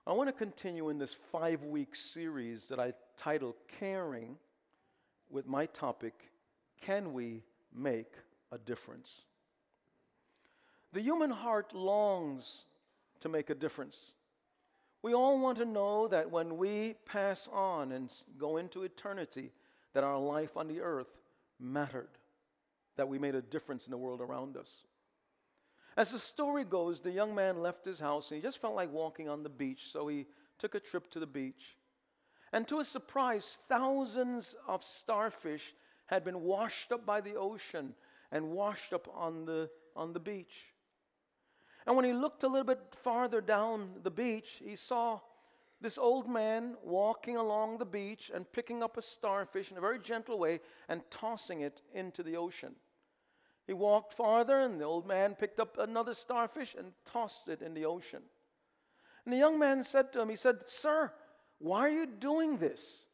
I want to continue in this 5-week series that I titled Caring, with my topic, Can We Make a Difference? The human heart longs to make a difference. We all want to know that when we pass on and go into eternity, that our life on the earth mattered, that we made a difference in the world around us. As the story goes, the young man left his house and he just felt like walking on the beach, so he took a trip to the beach. And to his surprise, thousands of starfish had been washed up by the ocean and washed up on the beach. And when he looked a little bit farther down the beach, he saw this old man walking along the beach and picking up a starfish in a very gentle way and tossing it into the ocean. He walked farther, and the old man picked up another starfish and tossed it in the ocean. And the young man said to him, he said, "Sir, why are you doing this?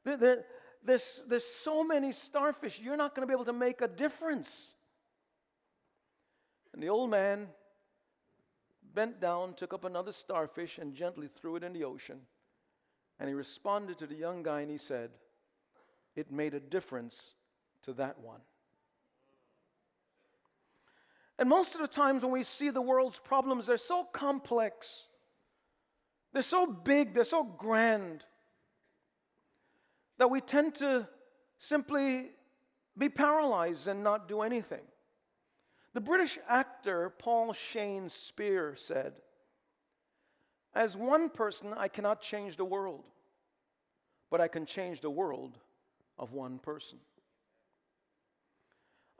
There's so many starfish, you're not going to be able to make a difference." And the old man bent down, took up another starfish, and gently threw it in the ocean. And he responded to the young guy, and he said, "It made a difference to that one." And most of the times when we see the world's problems, they're so complex, they're so big, they're so grand, that we tend to simply be paralyzed and not do anything. The British actor Paul Shakespeare said, "As one person, I cannot change the world, but I can change the world of one person."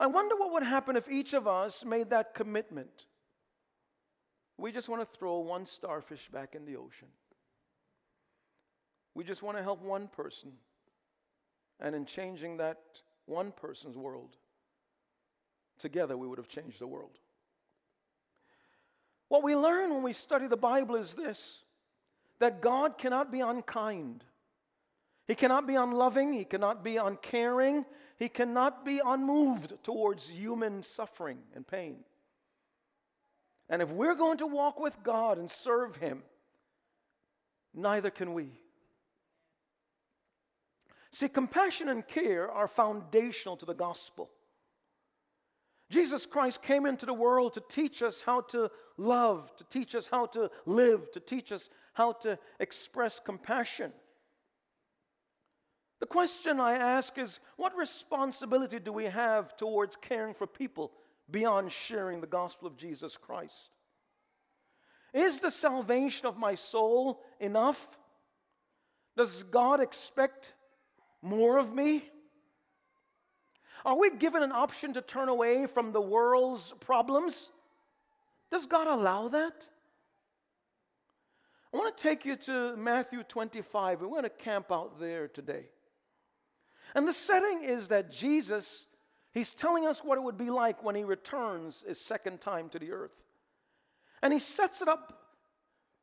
I wonder what would happen if each of us made that commitment. We just want to throw one starfish back in the ocean. We just want to help one person. And in changing that one person's world, together we would have changed the world. What we learn when we study the Bible is this: that God cannot be unkind. He cannot be unloving. He cannot be uncaring. He cannot be unmoved towards human suffering and pain. And if we're going to walk with God and serve Him, neither can we. See, compassion and care are foundational to the gospel. Jesus Christ came into the world to teach us how to love, to teach us how to live, to teach us how to express compassion. The question I ask is, what responsibility do we have towards caring for people beyond sharing the gospel of Jesus Christ? Is the salvation of my soul enough? Does God expect more of me? Are we given an option to turn away from the world's problems? Does God allow that? I want to take you to Matthew 25. We're going to camp out there today. And the setting is that Jesus, He's telling us what it would be like when He returns His second time to the earth. And He sets it up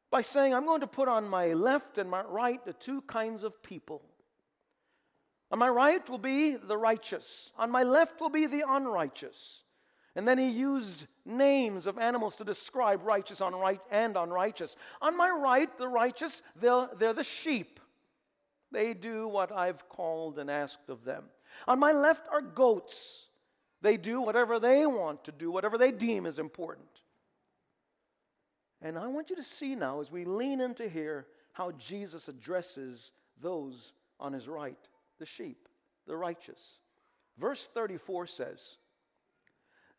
by saying, "I'm going to put on my left and my right the two kinds of people. On my right will be the righteous. On my left will be the unrighteous." And then He used names of animals to describe righteous and unrighteous. On my right, the righteous, they're the sheep. They do what I've called and asked of them. On my left are goats. They do whatever they want to do, whatever they deem is important. And I want you to see now, as we lean into here, how Jesus addresses those on His right, the sheep, the righteous. Verse 34 says,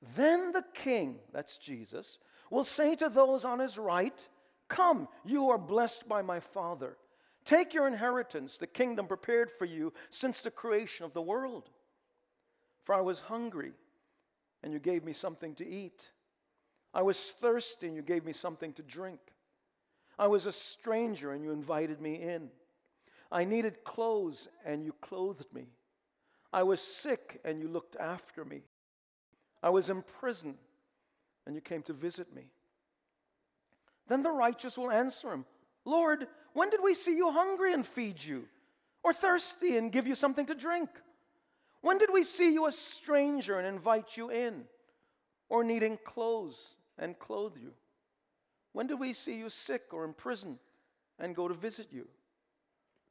"Then the king," that's Jesus, "will say to those on his right, 'Come, you are blessed by my Father. Take your inheritance, the kingdom prepared for you since the creation of the world. For I was hungry, and you gave me something to eat. I was thirsty, and you gave me something to drink. I was a stranger, and you invited me in. I needed clothes, and you clothed me. I was sick, and you looked after me. I was in prison, and you came to visit me.' Then the righteous will answer Him, 'Lord, when did we see you hungry and feed you, or thirsty and give you something to drink? When did we see you a stranger and invite you in, or needing clothes and clothe you?' When did we see you sick or in prison and go to visit you?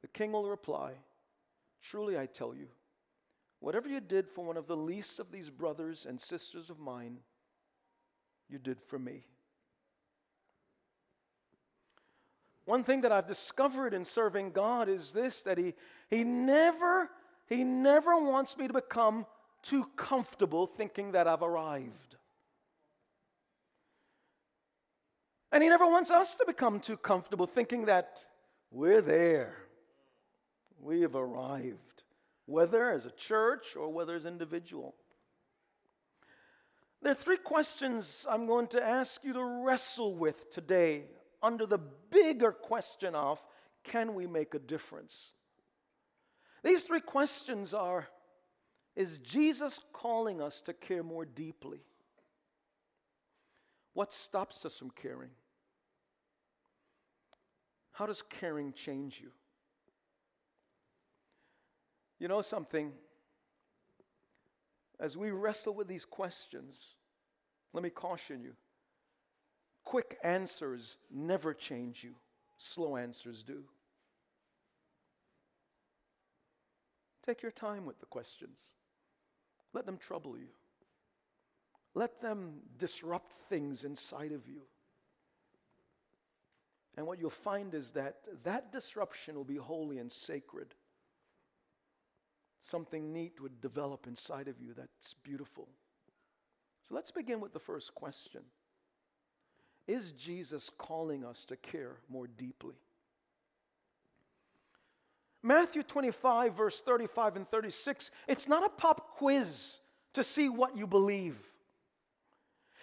The king will reply, truly I tell you, whatever you did for one of the least of these brothers and sisters of mine, you did for me. One thing that I've discovered in serving God is this, that He never wants me to become too comfortable thinking that I've arrived. And He never wants us to become too comfortable thinking that we're there. We have arrived, whether as a church or whether as individual. There are three questions I'm going to ask you to wrestle with today under the bigger question of, can we make a difference? These three questions are, is Jesus calling us to care more deeply? What stops us from caring? How does caring change you? You know something? As we wrestle with these questions, let me caution you. Quick answers never change you. Slow answers do. Take your time with the questions. Let them trouble you. Let them disrupt things inside of you. And what you'll find is that disruption will be holy and sacred. Something neat would develop inside of you that's beautiful. So let's begin with the first question. Is Jesus calling us to care more deeply? Matthew 25, verse 35 and 36, it's not a pop quiz to see what you believe.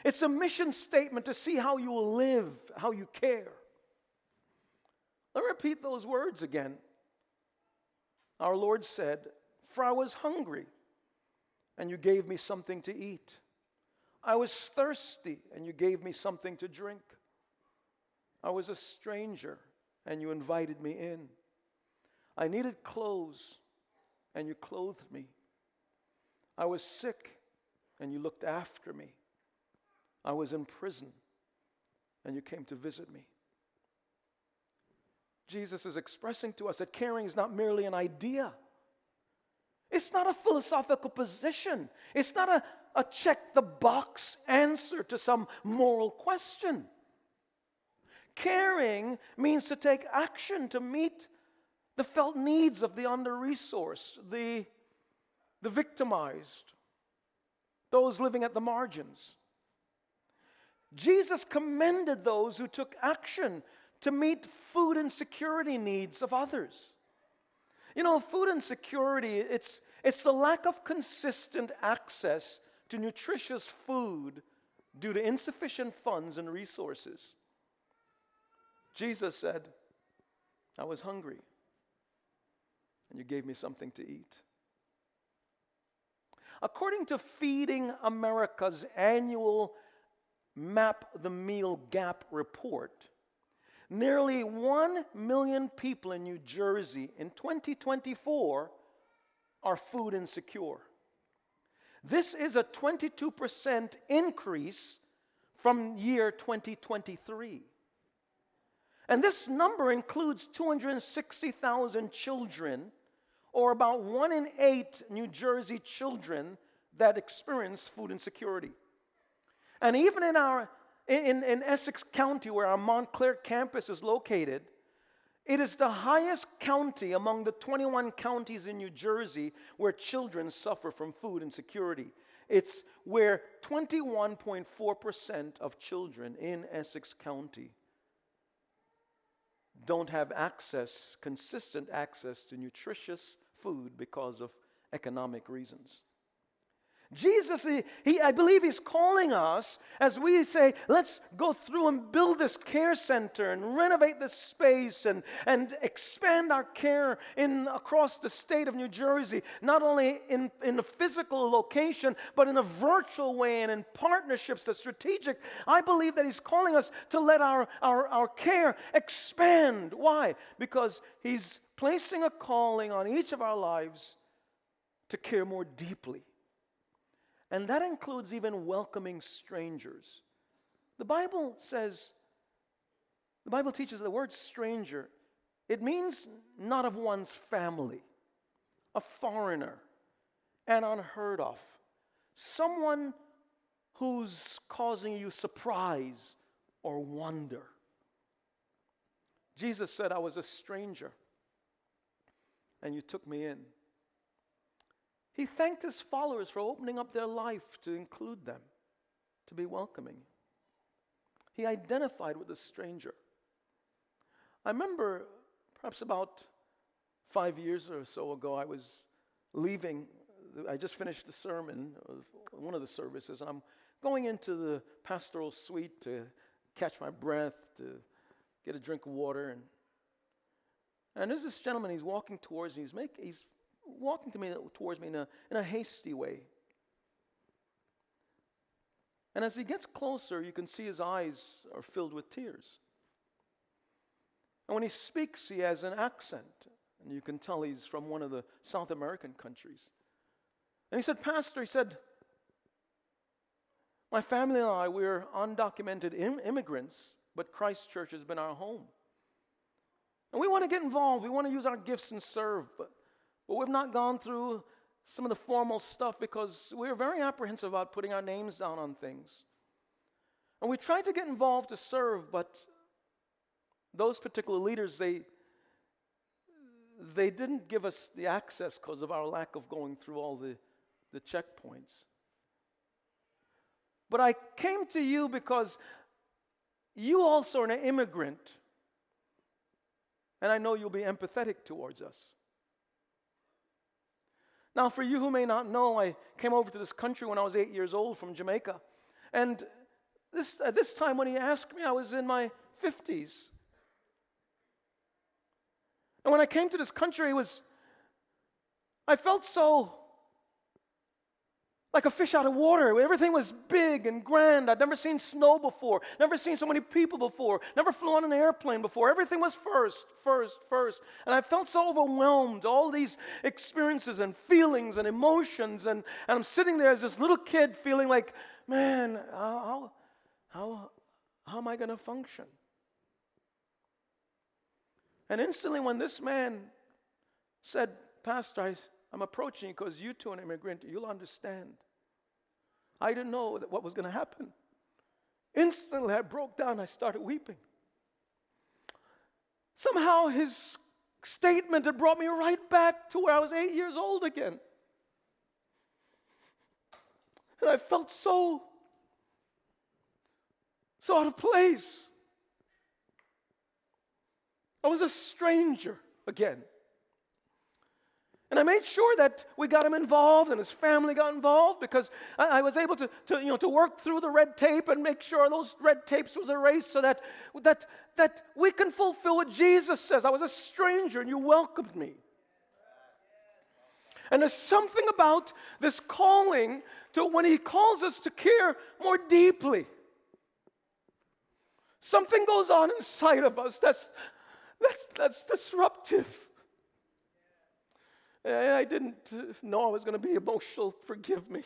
It's a mission statement to see how you will live, how you care. Let me repeat those words again. Our Lord said, "For I was hungry, and you gave me something to eat. I was thirsty, and you gave me something to drink. I was a stranger, and you invited me in. I needed clothes, and you clothed me. I was sick, and you looked after me. I was in prison, and you came to visit me." Jesus is expressing to us that caring is not merely an idea. It's not a philosophical position. It's not a check-the-box answer to some moral question. Caring means to take action to meet the felt needs of the under-resourced, the victimized, those living at the margins. Jesus commended those who took action to meet food insecurity needs of others. You know, food insecurity, it's the lack of consistent access to nutritious food due to insufficient funds and resources. Jesus said, "I was hungry, and you gave me something to eat." According to Feeding America's annual Map the Meal Gap report, nearly 1 million people in New Jersey in 2024 are food insecure. This is a 22% increase from year 2023. And this number includes 260,000 children, or about 1 in 8 New Jersey children that experience food insecurity. And even in Essex County, where our Montclair campus is located, it is the highest county among the 21 counties in New Jersey where children suffer from food insecurity. It's where 21.4% of children in Essex County don't have consistent access to nutritious food because of economic reasons. Jesus, I believe He's calling us as we say, let's go through and build this care center and renovate this space and expand our care across the state of New Jersey, not only in a physical location, but in a virtual way and in partnerships that's strategic. I believe that He's calling us to let our care expand. Why? Because He's placing a calling on each of our lives to care more deeply. And that includes even welcoming strangers. The Bible says The Bible teaches the word stranger, it means not of one's family, a foreigner, and unheard of. Someone who's causing you surprise or wonder. Jesus said, I was a stranger, and you took me in. He thanked his followers for opening up their life to include them, to be welcoming. He identified with the stranger. I remember perhaps about 5 years or so ago, I was leaving. I just finished the sermon of one of the services, and I'm going into the pastoral suite to catch my breath, to get a drink of water. And there's this gentleman, he's walking towards me. He's walking towards me in a hasty way. And as he gets closer, you can see his eyes are filled with tears. And when he speaks, he has an accent. And you can tell he's from one of the South American countries. And he said, Pastor, he said, my family and I, we're undocumented immigrants, but Christ Church has been our home. And we want to get involved. We want to use our gifts and serve. But we've not gone through some of the formal stuff because we're very apprehensive about putting our names down on things. And we tried to get involved to serve, but those particular leaders, they didn't give us the access because of our lack of going through all the checkpoints. But I came to you because you also are an immigrant, and I know you'll be empathetic towards us. Now, for you who may not know, I came over to this country when I was 8 years old from Jamaica. And at this time when he asked me, I was in my 50s. And when I came to this country, I felt so like a fish out of water. Everything was big and grand. I'd never seen snow before, never seen so many people before, never flew on an airplane before. Everything was first. And I felt so overwhelmed, all these experiences and feelings and emotions. And I'm sitting there as this little kid feeling like, man, how am I going to function? And instantly when this man said, Pastor, I'm approaching you because you too are an immigrant, you'll understand. I didn't know what was going to happen. Instantly I broke down, I started weeping. Somehow his statement had brought me right back to where I was 8 years old again. And I felt so out of place. I was a stranger again. And I made sure that we got him involved and his family got involved because I was able to work through the red tape and make sure those red tapes was erased so that we can fulfill what Jesus says. I was a stranger and you welcomed me. And there's something about this calling to when he calls us to care more deeply. Something goes on inside of us that's disruptive. I didn't know I was going to be emotional. Forgive me.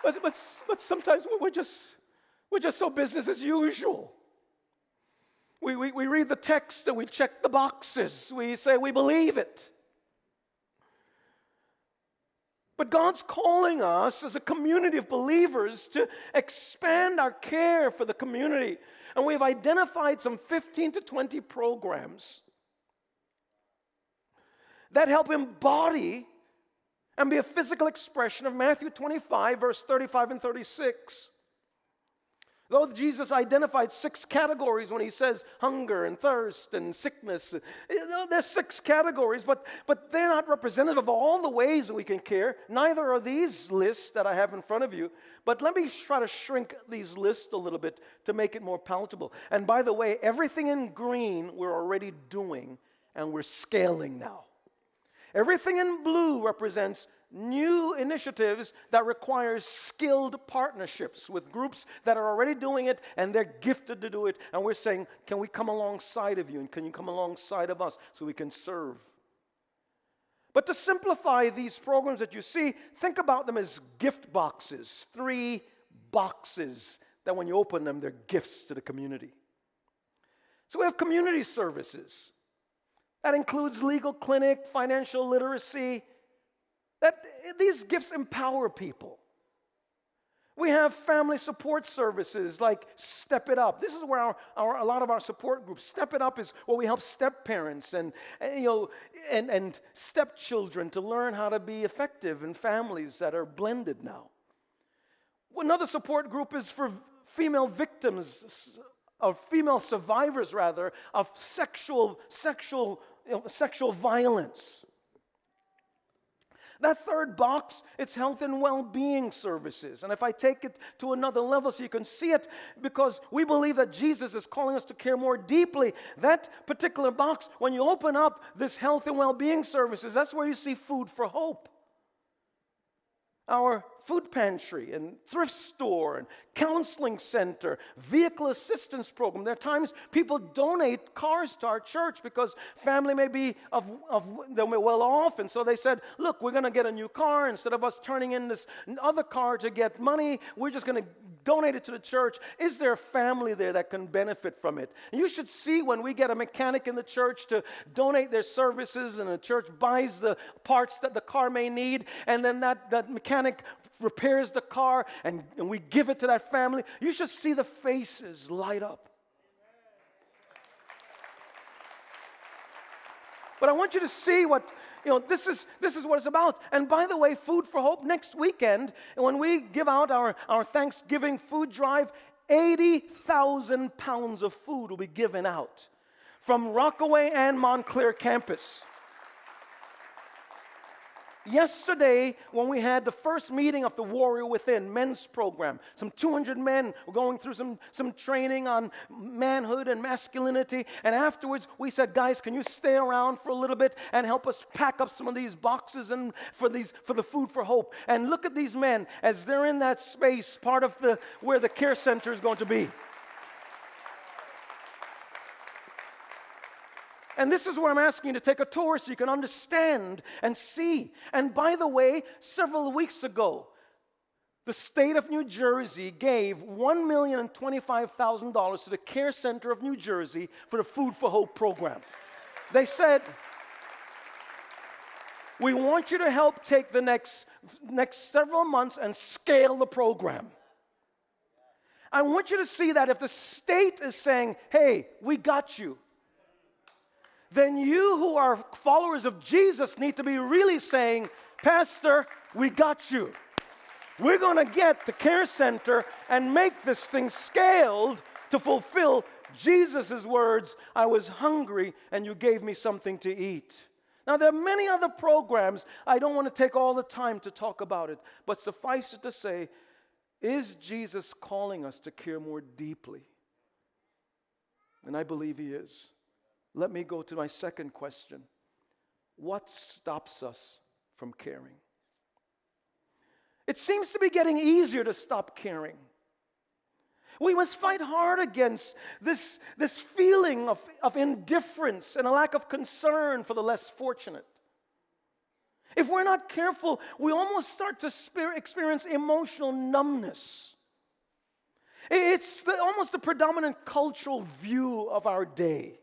But sometimes we're just so business as usual. We read the text and we check the boxes. We say we believe it. But God's calling us as a community of believers to expand our care for the community. And we've identified some 15 to 20 programs that help embody and be a physical expression of Matthew 25, verse 35 and 36. Though Jesus identified 6 categories when he says hunger and thirst and sickness. There's 6 categories, but they're not representative of all the ways that we can care. Neither are these lists that I have in front of you. But let me try to shrink these lists a little bit to make it more palatable. And by the way, everything in green we're already doing and we're scaling now. Everything in blue represents new initiatives that require skilled partnerships with groups that are already doing it and they're gifted to do it. And we're saying, can we come alongside of you and can you come alongside of us so we can serve? But to simplify these programs that you see, think about them as gift boxes. 3 boxes that when you open them, they're gifts to the community. So we have community services. That includes legal clinic, financial literacy. These gifts empower people. We have family support services like Step It Up. This is where a lot of our support groups. Step It Up is where we help step parents and stepchildren to learn how to be effective in families that are blended now. Another support group is for female victims, of female survivors rather, of sexual violence. That third box, it's health and well-being services. And if I take it to another level so you can see it, because we believe that Jesus is calling us to care more deeply, that particular box, when you open up this health and well-being services, that's where you see Food for Hope. Our food pantry and thrift store and counseling center, vehicle assistance program. There are times people donate cars to our church because family may be they're well off, and so they said, look, we're going to get a new car. Instead of us turning in this other car to get money, we're just going to donate it to the church. Is there a family there that can benefit from it? And you should see when we get a mechanic in the church to donate their services, and the church buys the parts that the car may need, and then that mechanic repairs the car, and we give it to that family. You should see the faces light up. But I want you to see what, this is what it's about. And by the way, Food for Hope next weekend, and when we give out our Thanksgiving food drive, 80,000 pounds of food will be given out from Rockaway and Montclair campus. Yesterday, when we had the first meeting of the Warrior Within men's program, some 200 men were going through some training on manhood and masculinity. And afterwards, we said, guys, can you stay around for a little bit and help us pack up some of these boxes and for the Food for Hope? And look at these men as they're in that space, part of where the care center is going to be. And this is where I'm asking you to take a tour so you can understand and see. And by the way, several weeks ago, the state of New Jersey gave $1,025,000 to the Care Center of New Jersey for the Food for Hope program. They said, we want you to help take the next several months and scale the program. I want you to see that if the state is saying, hey, we got you, then you who are followers of Jesus need to be really saying, Pastor, we got you. We're going to get the care center and make this thing scaled to fulfill Jesus' words, I was hungry and you gave me something to eat. Now, there are many other programs. I don't want to take all the time to talk about it, but suffice it to say, is Jesus calling us to care more deeply? And I believe He is. Let me go to my second question. What stops us from caring? It seems to be getting easier to stop caring. We must fight hard against this feeling of indifference and a lack of concern for the less fortunate. If we're not careful, we almost start to experience emotional numbness. It's almost the predominant cultural view of our day.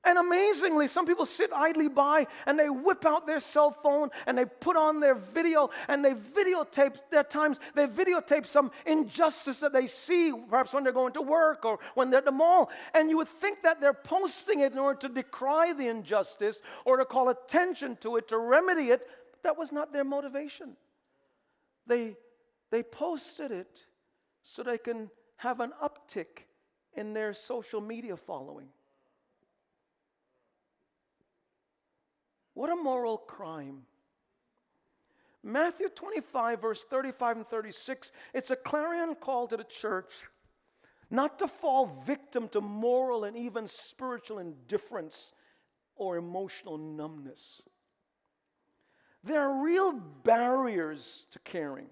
And amazingly, some people sit idly by and they whip out their cell phone and they put on their video and they videotape they videotape some injustice that they see, perhaps when they're going to work or when they're at the mall. And you would think that they're posting it in order to decry the injustice or to call attention to it, to remedy it. But that was not their motivation. They posted it so they can have an uptick in their social media following. What a moral crime. Matthew 25, verse 35 and 36, it's a clarion call to the church not to fall victim to moral and even spiritual indifference or emotional numbness. There are real barriers to caring.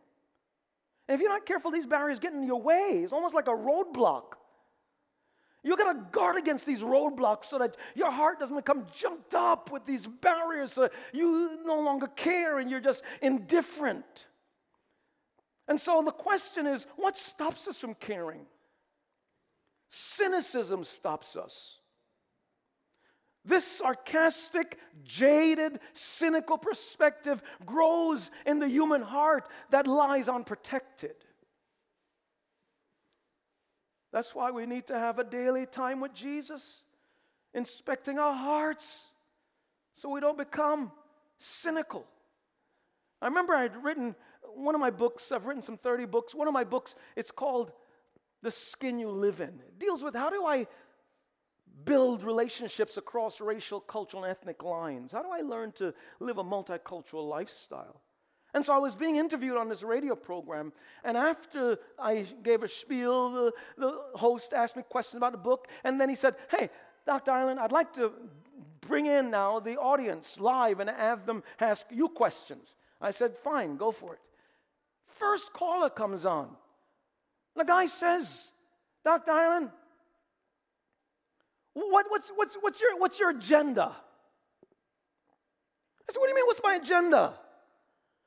And if you're not careful, these barriers get in your way. It's almost like a roadblock. You got to guard against these roadblocks so that your heart doesn't become junked up with these barriers so you no longer care and you're just indifferent. And so the question is, what stops us from caring? Cynicism stops us. This sarcastic, jaded, cynical perspective grows in the human heart that lies unprotected. That's why we need to have a daily time with Jesus, inspecting our hearts so we don't become cynical. I remember I'd written one of my books, I've written some 30 books. One of my books, it's called The Skin You Live In. It deals with how do I build relationships across racial, cultural, and ethnic lines? How do I learn to live a multicultural lifestyle? And so I was being interviewed on this radio program, and after I gave a spiel, the host asked me questions about the book, and then he said, "Hey, Dr. Island, I'd like to bring in now the audience live and have them ask you questions." I said, "Fine, go for it." First caller comes on. The guy says, "Dr. Island, what's your agenda?" I said, "What do you mean, what's my agenda?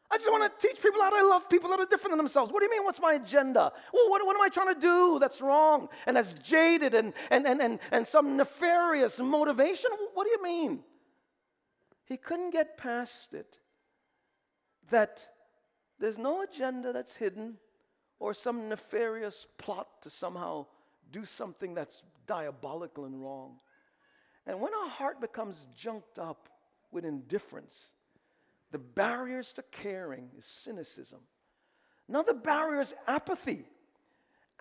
I just want to teach people how to love people that are different than themselves. What do you mean, what's my agenda? Well, what am I trying to do that's wrong and that's jaded and some nefarious motivation? What do you mean?" He couldn't get past it, that there's no agenda that's hidden or some nefarious plot to somehow do something that's diabolical and wrong. And when our heart becomes junked up with indifference, the barriers to caring is cynicism. Another barrier is apathy.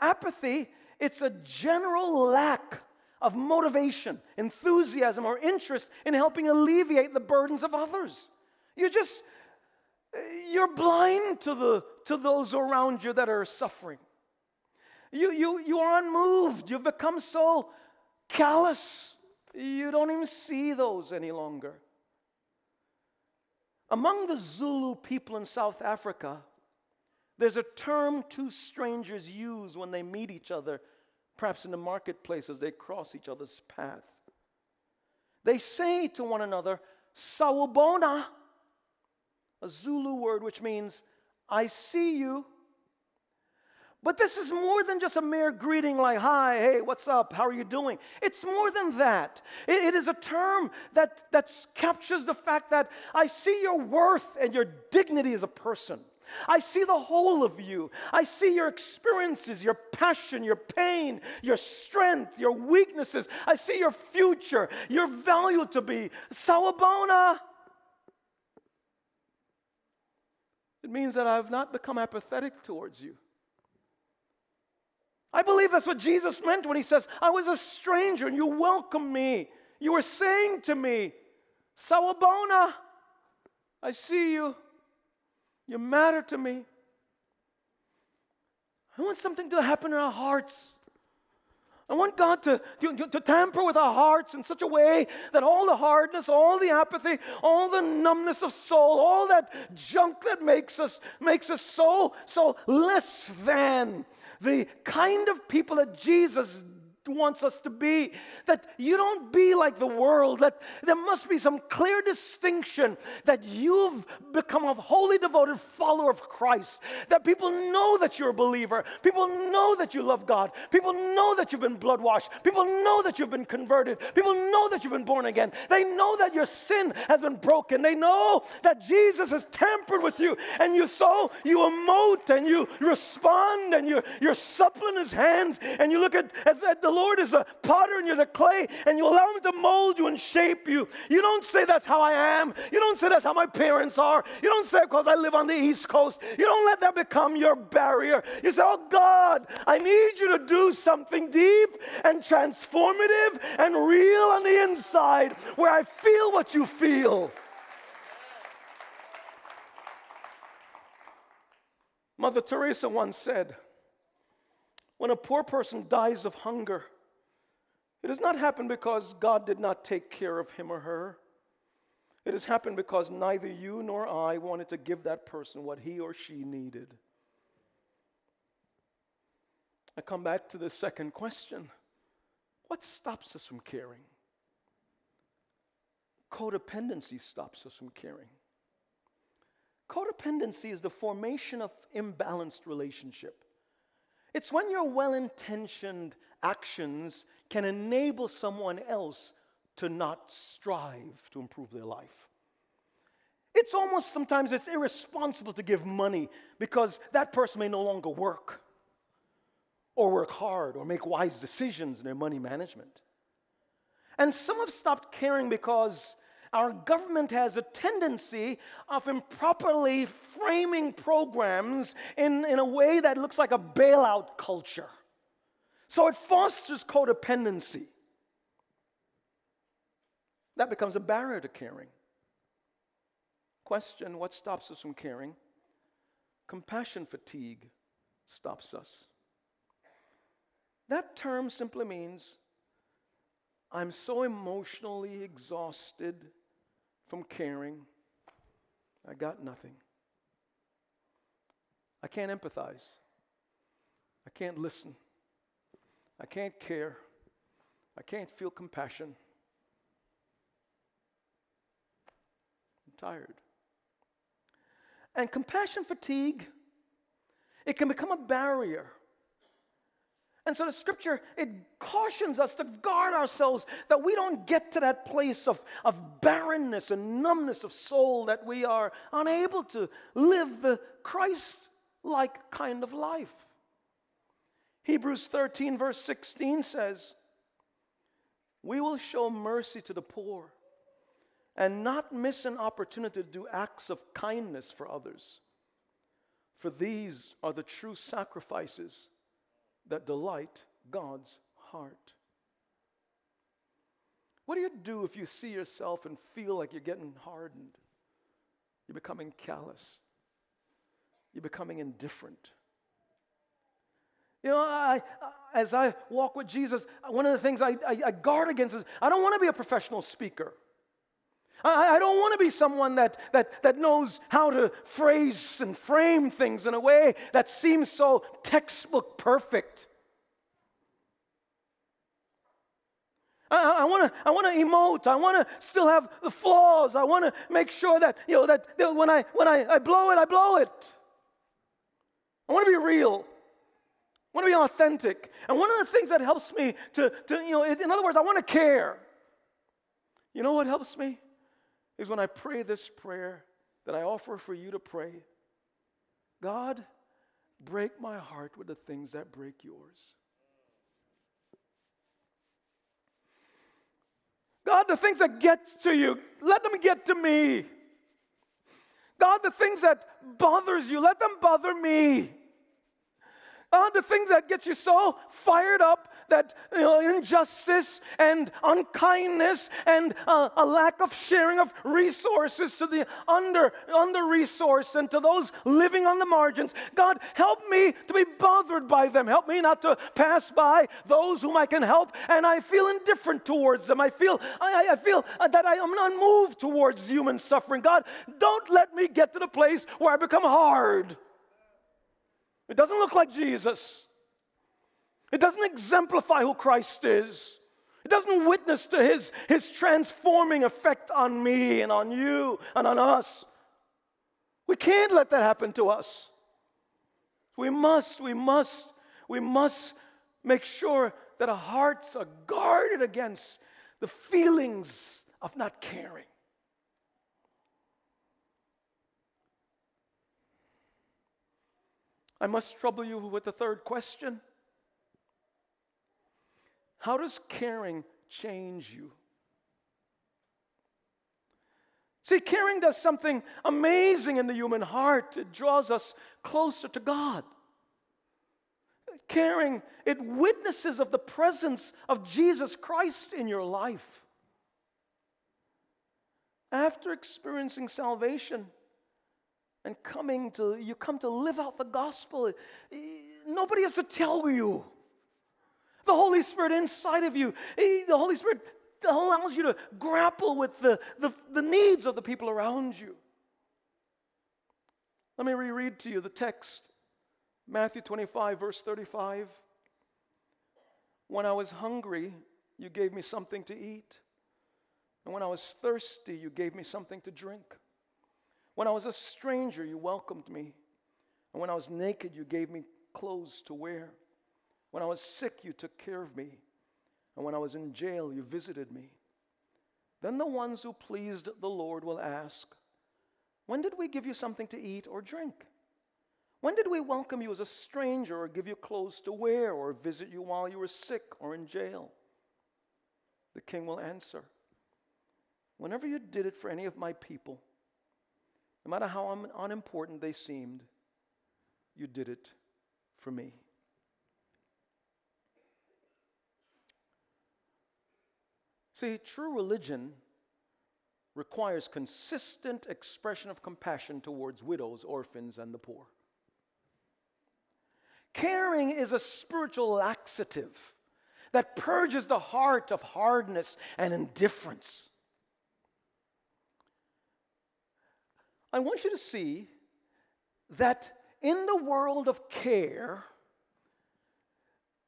Apathy, it's a general lack of motivation, enthusiasm, or interest in helping alleviate the burdens of others. You're blind to those around you that are suffering. You are unmoved. You've become so callous. You don't even see those any longer. Among the Zulu people in South Africa, there's a term two strangers use when they meet each other, perhaps in the marketplace as they cross each other's path. They say to one another, "Sawubona," a Zulu word which means, "I see you." But this is more than just a mere greeting like, "Hi, hey, what's up, how are you doing?" It's more than that. It is a term that captures the fact that I see your worth and your dignity as a person. I see the whole of you. I see your experiences, your passion, your pain, your strength, your weaknesses. I see your future, your value to be. Sawubona. It means that I've not become apathetic towards you. I believe that's what Jesus meant when he says, "I was a stranger and you welcomed me. You were saying to me, 'Sawubona, I see you. You matter to me.'" I want something to happen in our hearts. I want God to tamper with our hearts in such a way that all the hardness, all the apathy, all the numbness of soul, all that junk that makes us so less than the kind of people that Jesus wants us to be, that you don't be like the world, that there must be some clear distinction that you've become a wholly devoted follower of Christ, that people know that you're a believer, people know that you love God, people know that you've been blood washed, people know that you've been converted, people know that you've been born again, they know that your sin has been broken, they know that Jesus has tampered with you, and you emote and you respond and you're supple in his hands, and you look at the Lord is a potter and you're the clay, and you allow him to mold you and shape you. You don't say, "That's how I am." You don't say, "That's how my parents are." You don't say, "Because I live on the East Coast." You don't let that become your barrier. You say, "Oh God, I need you to do something deep and transformative and real on the inside where I feel what you feel." Mother Teresa once said, "When a poor person dies of hunger, it does not happen because God did not take care of him or her. It has happened because neither you nor I wanted to give that person what he or she needed." I come back to the second question. What stops us from caring? Codependency stops us from caring. Codependency is the formation of imbalanced relationship. It's when your well-intentioned actions can enable someone else to not strive to improve their life. It's almost sometimes it's irresponsible to give money because that person may no longer work or work hard or make wise decisions in their money management. And some have stopped caring because our government has a tendency of improperly framing programs in a way that looks like a bailout culture. So it fosters codependency. That becomes a barrier to caring. Question, what stops us from caring? Compassion fatigue stops us. That term simply means I'm so emotionally exhausted from caring, I got nothing. I can't empathize. I can't listen. I can't care. I can't feel compassion. I'm tired. And compassion fatigue, it can become a barrier. And so the scripture, it cautions us to guard ourselves that we don't get to that place of barrenness and numbness of soul, that we are unable to live the Christ-like kind of life. Hebrews 13 verse 16 says, we will show mercy to the poor and not miss an opportunity to do acts of kindness for others. For these are the true sacrifices that delight God's heart. What do you do if you see yourself and feel like you're getting hardened? You're becoming callous. You're becoming indifferent. You know, as I walk with Jesus, one of the things I guard against is I don't want to be a professional speaker. I don't want to be someone that knows how to phrase and frame things in a way that seems so textbook perfect. I want to emote. I want to still have the flaws. I want to make sure that that when I blow it, I blow it. I want to be real. I want to be authentic. And one of the things that helps me to in other words, I want to care. You know what helps me? Is when I pray this prayer that I offer for you to pray. God, break my heart with the things that break yours. God, the things that get to you, let them get to me. God, the things that bothers you, let them bother me. God, the things that get you so fired up that injustice and unkindness and a lack of sharing of resources to the under-resourced and to those living on the margins. God, help me to be bothered by them. Help me not to pass by those whom I can help and I feel indifferent towards them. I feel that I am unmoved towards human suffering. God, don't let me get to the place where I become hard. It doesn't look like Jesus. It doesn't exemplify who Christ is. It doesn't witness to his transforming effect on me and on you and on us. We can't let that happen to us. We must make sure that our hearts are guarded against the feelings of not caring. I must trouble you with the third question. How does caring change you? See, caring does something amazing in the human heart. It draws us closer to God. Caring, it witnesses of the presence of Jesus Christ in your life. After experiencing salvation, and you come to live out the gospel. Nobody has to tell you. The Holy Spirit inside of you, the Holy Spirit allows you to grapple with the needs of the people around you. Let me reread to you the text. Matthew 25, verse 35. When I was hungry, you gave me something to eat. And when I was thirsty, you gave me something to drink. When I was a stranger, you welcomed me. And when I was naked, you gave me clothes to wear. When I was sick, you took care of me. And when I was in jail, you visited me. Then the ones who pleased the Lord will ask, when did we give you something to eat or drink? When did we welcome you as a stranger or give you clothes to wear or visit you while you were sick or in jail? The king will answer, whenever you did it for any of my people, no matter how unimportant they seemed, you did it for me. See, true religion requires consistent expression of compassion towards widows, orphans, and the poor. Caring is a spiritual laxative that purges the heart of hardness and indifference. I want you to see that in the world of care,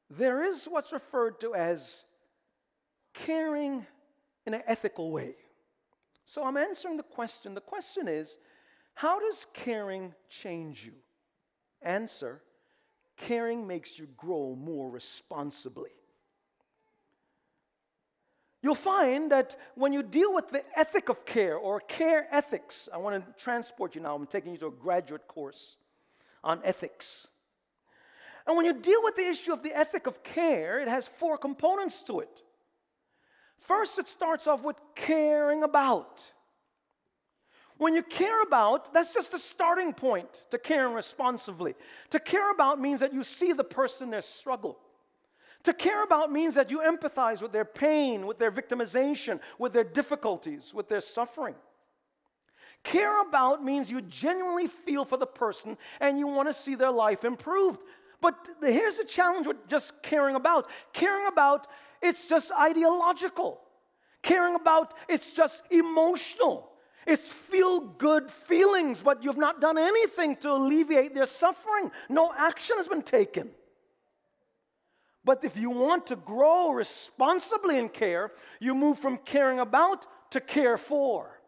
there is what's referred to as caring in an ethical way. So I'm answering the question. The question is, how does caring change you? Answer, caring makes you grow more responsibly. You'll find that when you deal with the ethic of care or care ethics, I want to transport you now, I'm taking you to a graduate course on ethics. And when you deal with the issue of the ethic of care, it has 4 components to it. First, it starts off with caring about. When you care about, that's just a starting point to caring responsibly. To care about means that you see the person, their struggle. To care about means that you empathize with their pain, with their victimization, with their difficulties, with their suffering. Care about means you genuinely feel for the person and you want to see their life improved. But here's the challenge with just caring about. Caring about, it's just ideological. Caring about, it's just emotional. It's feel-good feelings, but you've not done anything to alleviate their suffering. No action has been taken. But if you want to grow responsibly in care, you move from caring about to care for.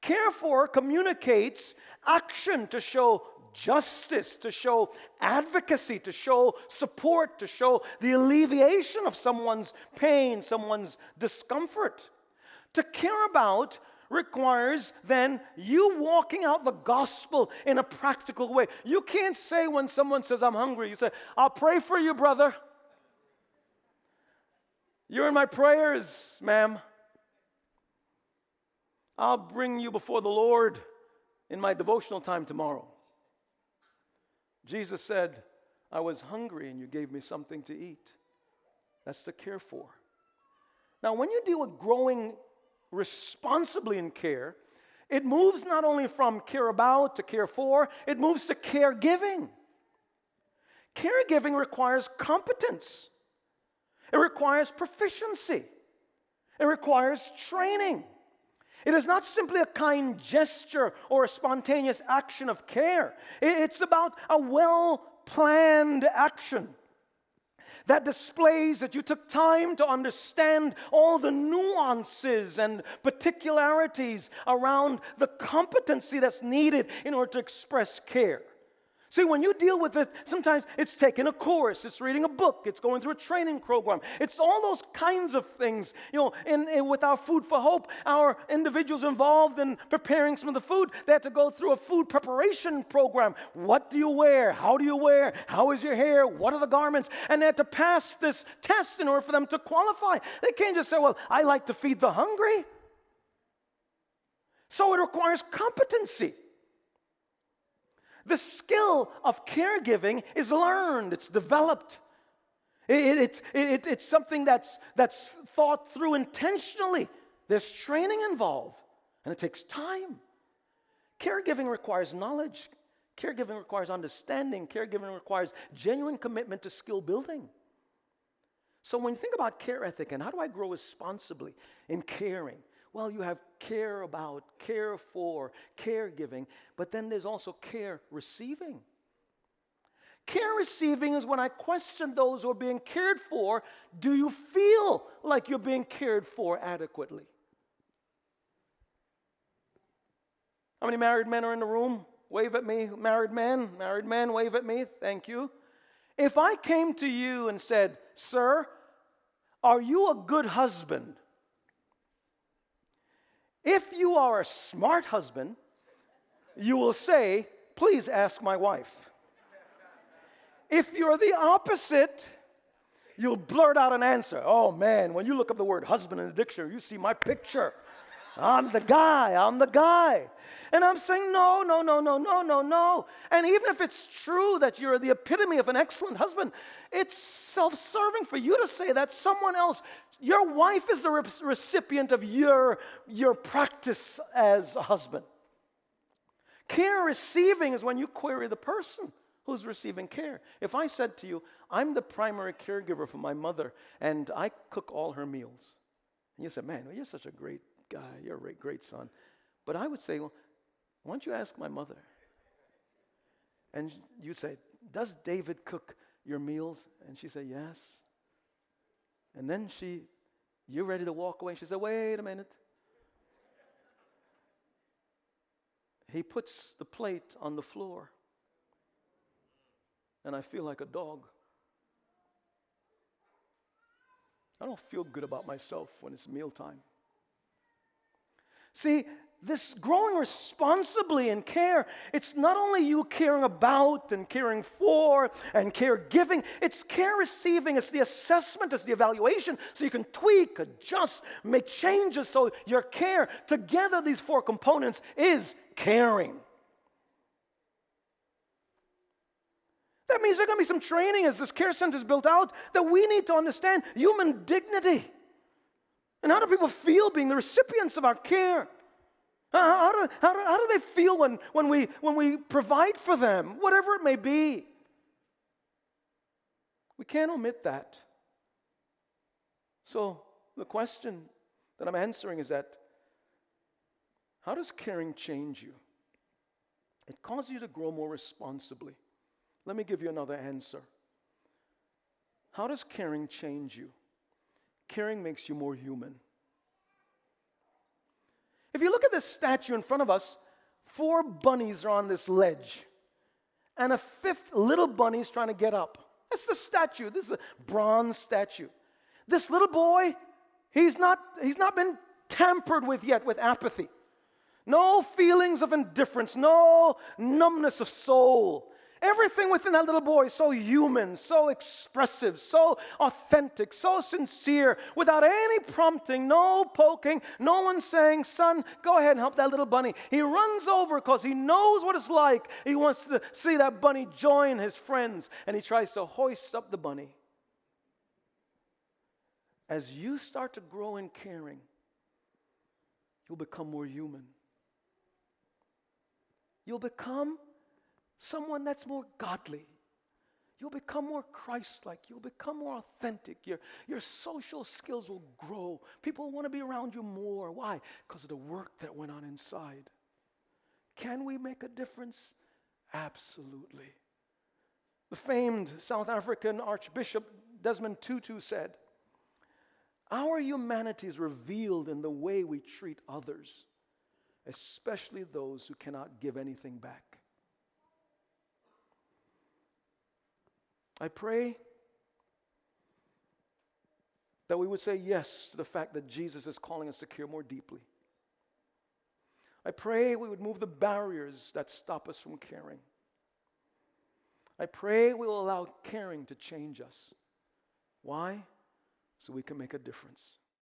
Care for communicates action to show justice, to show advocacy, to show support, to show the alleviation of someone's pain, someone's discomfort. To care about requires then you walking out the gospel in a practical way. You can't say when someone says, I'm hungry, you say, I'll pray for you, brother. You're in my prayers, ma'am. I'll bring you before the Lord in my devotional time tomorrow. Jesus said, I was hungry and you gave me something to eat. That's to care for. Now, when you deal with growing responsibly in care, it moves not only from care about to care for, it moves to caregiving. Caregiving requires competence. It requires proficiency. It requires training. It is not simply a kind gesture or a spontaneous action of care. It's about a well-planned action that displays that you took time to understand all the nuances and particularities around the competency that's needed in order to express care. See, when you deal with it, sometimes it's taking a course, it's reading a book, it's going through a training program. It's all those kinds of things. You know, with our Food for Hope, our individuals involved in preparing some of the food, they had to go through a food preparation program. What do you wear? How do you wear? How is your hair? What are the garments? And they had to pass this test in order for them to qualify. They can't just say, well, I like to feed the hungry. So it requires competency. The skill of caregiving is learned. It's developed. It's something that's thought through intentionally. There's training involved, and it takes time. Caregiving requires knowledge. Caregiving requires understanding. Caregiving requires genuine commitment to skill building. So when you think about care ethic and how do I grow responsibly in caring, well, you have care about, care for, caregiving, but then there's also care receiving. Care receiving is when I question those who are being cared for. Do you feel like you're being cared for adequately? How many married men are in the room? Wave at me. Married men, wave at me. Thank you. If I came to you and said, sir, are you a good husband? If you are a smart husband, you will say, please ask my wife. If you're the opposite, you'll blurt out an answer. Oh man, when you look up the word husband in the dictionary, you see my picture. I'm the guy. And I'm saying, no. And even if it's true that you're the epitome of an excellent husband, it's self-serving for you to say that someone else, your wife is the recipient of your practice as a husband. Care receiving is when you query the person who's receiving care. If I said to you, I'm the primary caregiver for my mother, and I cook all her meals. And you said, man, well, you're such a great guy. You're a great son. But I would say, well, why don't you ask my mother? And you say, does David cook your meals? And she said, yes. And then you're ready to walk away. She said, wait a minute. He puts the plate on the floor, and I feel like a dog. I don't feel good about myself when it's mealtime. See, this growing responsibly in care, it's not only you caring about and caring for and caregiving, it's care receiving, it's the assessment, it's the evaluation, so you can tweak, adjust, make changes so your care, together these four components is caring. That means there's going to be some training as this care center is built out that we need to understand human dignity. And how do people feel being the recipients of our care? How do they feel when we provide for them, whatever it may be? We can't omit that. So the question that I'm answering is that, how does caring change you? It causes you to grow more responsibly. Let me give you another answer. How does caring change you? Caring makes you more human. If you look at this statue in front of us, 4 bunnies are on this ledge, and a 5th little bunny is trying to get up. That's the statue. This is a bronze statue. This little boy, he's not been tampered with yet with apathy. No feelings of indifference, no numbness of soul. Everything within that little boy is so human, so expressive, so authentic, so sincere, without any prompting, no poking, no one saying, son, go ahead and help that little bunny. He runs over because he knows what it's like. He wants to see that bunny join his friends, and he tries to hoist up the bunny. As you start to grow in caring, you'll become more human. You'll become someone that's more godly. You'll become more Christ-like. You'll become more authentic. Your social skills will grow. People will want to be around you more. Why? Because of the work that went on inside. Can we make a difference? Absolutely. The famed South African Archbishop Desmond Tutu said, our humanity is revealed in the way we treat others, especially those who cannot give anything back. I pray that we would say yes to the fact that Jesus is calling us to care more deeply. I pray we would move the barriers that stop us from caring. I pray we will allow caring to change us. Why? So we can make a difference.